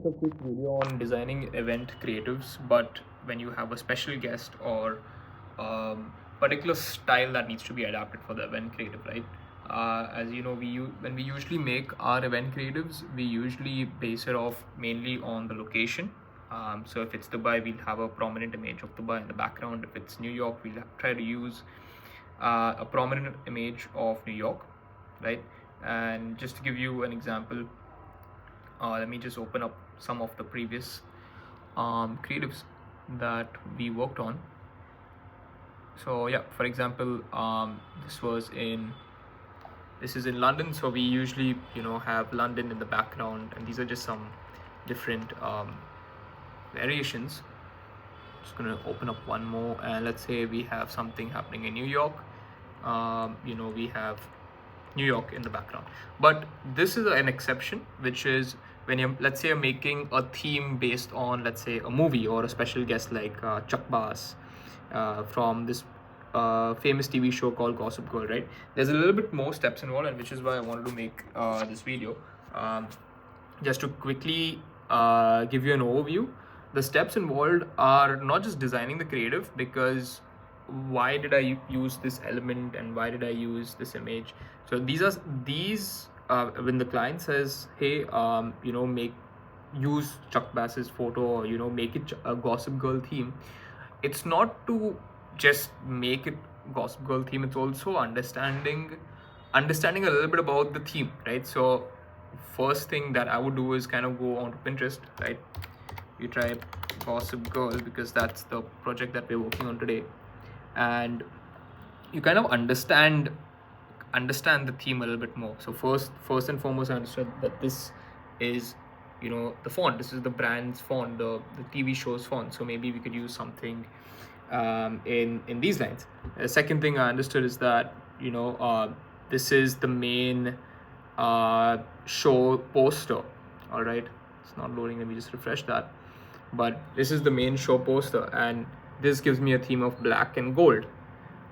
make a quick video on designing event creatives, but when you have a special guest or particular style that needs to be adapted for the event creative, right? As you know, when we usually make our event creatives, we usually base it off mainly on the location. So if it's Dubai, we'll have a prominent image of Dubai in the background. If it's New York, we'll try to use a prominent image of New York, right? And just to give you an example, let me just open up some of the previous creatives that we worked on. So yeah, for example, this is in London, so we usually have London in the background, and these are just some different variations. Just gonna open up one more, and let's say we have something happening in New York. We have New York in the background, but this is an exception, which is when let's say you're making a theme based on, let's say, a movie or a special guest like Chuck Bass from this famous TV show called Gossip Girl, right? There's a little bit more steps involved, and which is why I wanted to make this video. Just to quickly give you an overview, the steps involved are not just designing the creative, because why did I use this element and why did I use this image? So these when the client says, hey, use Chuck Bass's photo, or make it a Gossip Girl theme, it's not to just make it Gossip Girl theme, it's also understanding a little bit about the theme, right? So first thing that I would do is kind of go onto Pinterest, right? You try Gossip Girl because that's the project that we're working on today, and you kind of understand the theme a little bit more. So first and foremost, I understood that this is the font. This is the brand's font, the TV show's font. So maybe we could use something in these lines. The second thing I understood is that this is the main show poster. All right, it's not loading. Let me just refresh that. But this is the main show poster, and this gives me a theme of black and gold,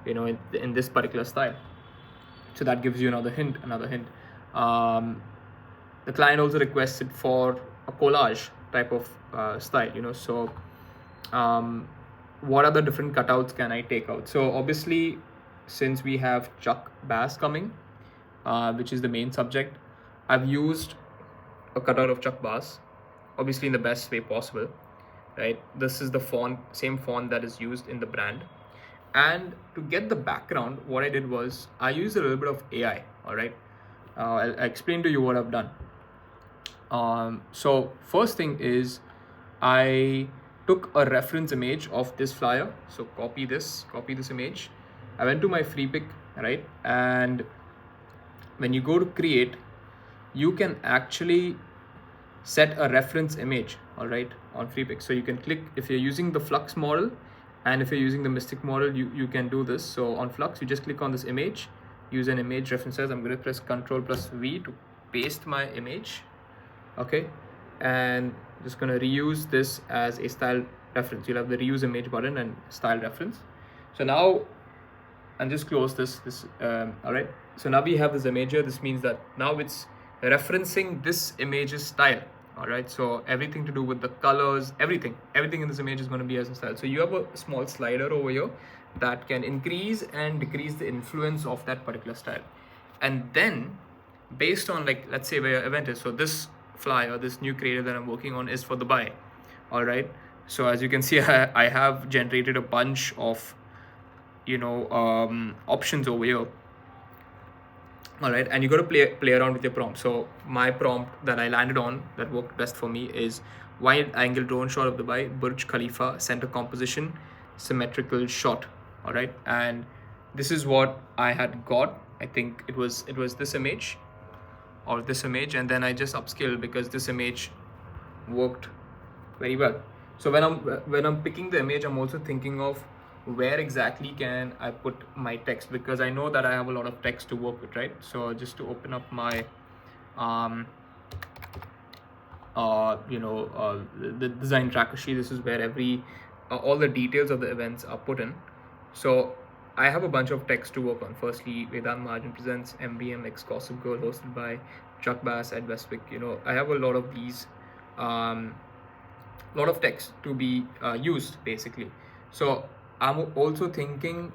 in this particular style. So that gives you another hint. The client also requested for a collage type of style, so what other different cutouts can I take out? So obviously, since we have Chuck Bass coming, which is the main subject, I've used a cutout of Chuck Bass, obviously in the best way possible, right? This is the same font that is used in the brand. And to get the background, what I did was I used a little bit of AI. All right, I'll explain to you what I've done. So first thing is I took a reference image of this flyer. So copy this image. I went to my free pick, right? And when you go to create, you can actually set a reference image, all right, on free pick. So you can click, if you're using the Flux model, and if you're using the Mystic model, you can do this. So on Flux, you just click on this image, use an image references. I'm going to press Ctrl+V to paste my image. Okay, and just going to reuse this as a style reference. You'll have the reuse image button and style reference. So now, and just close this. All right. So now we have this image here. This means that now it's referencing this image's style. All right. So everything to do with the colors, everything in this image is going to be as a style. So you have a small slider over here that can increase and decrease the influence of that particular style. And then based on, like, let's say where your event is. So this flyer, this new creative that I'm working on is for Dubai. All right. So as you can see, I have generated a bunch of options over here. All right, and you got to play around with your prompt. So my prompt that I landed on that worked best for me is wide angle drone shot of Dubai, Burj Khalifa, center composition, symmetrical shot. All right, and this is what I had got. I think it was this image, or this image, and then I just upscaled because this image worked very well. So when I'm picking the image, I'm also thinking of where exactly can I put my text, because I know that I have a lot of text to work with, right? So just to open up my the design tracker sheet, this is where all the details of the events are put in. So I have a bunch of text to work on. Firstly, Vedant Mahajan presents MVM X Gossip Girl hosted by Chuck Bass at Westwick. I have a lot of these lot of text to be used basically. So I'm also thinking,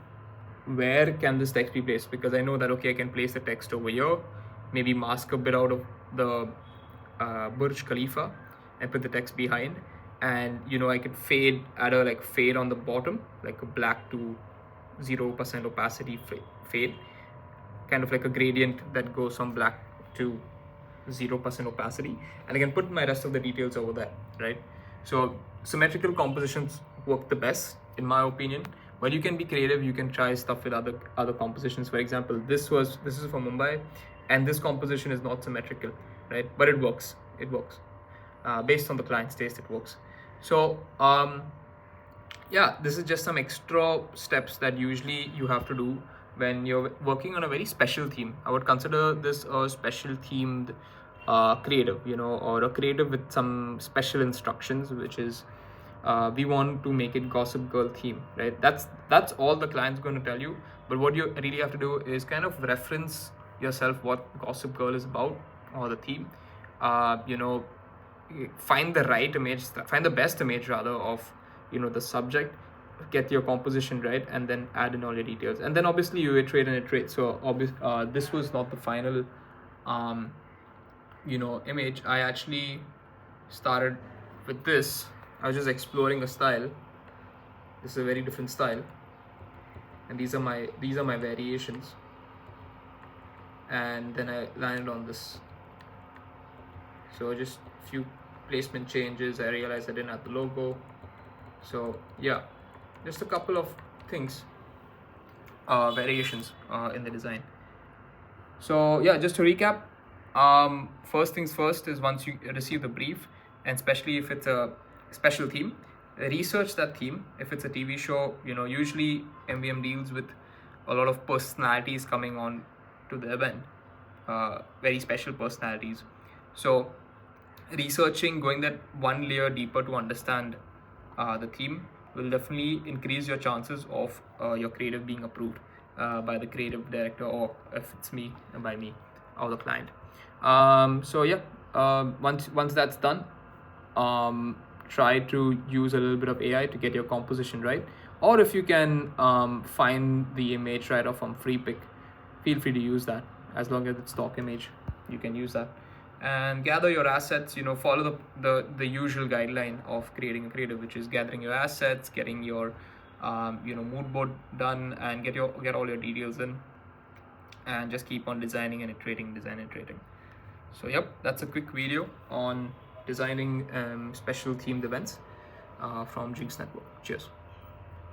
where can this text be placed? Because I know that, okay, I can place the text over here, maybe mask a bit out of the Burj Khalifa and put the text behind, and I could add a fade on the bottom, like a black to 0% opacity fade, kind of like a gradient that goes from black to 0% opacity, and I can put my rest of the details over there, right? So symmetrical compositions work the best in my opinion, but you can be creative. You can try stuff with other compositions. For example, this is from Mumbai, and this composition is not symmetrical, right? But it works. Based on the client's taste, it works. So yeah, this is just some extra steps that usually you have to do when you're working on a very special theme. I would consider this a special themed creative, or a creative with some special instructions, which is we want to make it Gossip Girl theme, right? That's all the client's going to tell you. But what you really have to do is kind of reference yourself what Gossip Girl is about, or the theme. Find the right image, find the best image rather of the subject, get your composition right, and then add in all your details, and then obviously you iterate. So this was not the final image. I actually started with this. I was just exploring a style. This is a very different style, and these are my variations, and then I landed on this. So just few placement changes. I realized I didn't have the logo. So yeah, just a couple of things, variations in the design. So yeah, just to recap, first things first is, once you receive the brief, and especially if it's a special theme, research that theme. If it's a TV show, usually MVM deals with a lot of personalities coming on to the event, very special personalities. So researching, going that one layer deeper to understand the theme will definitely increase your chances of your creative being approved by the creative director, or if it's me, by me, or the client. So yeah, once that's done, try to use a little bit of AI to get your composition right, or if you can find the image right off from FreePic, feel free to use that. As long as it's stock image, you can use that, and gather your assets. Follow the usual guideline of creating a creative, which is gathering your assets, getting your mood board done, and get all your details in, and just keep on designing and iterating. So yep, that's a quick video on designing special themed events from Jinx Network. Cheers.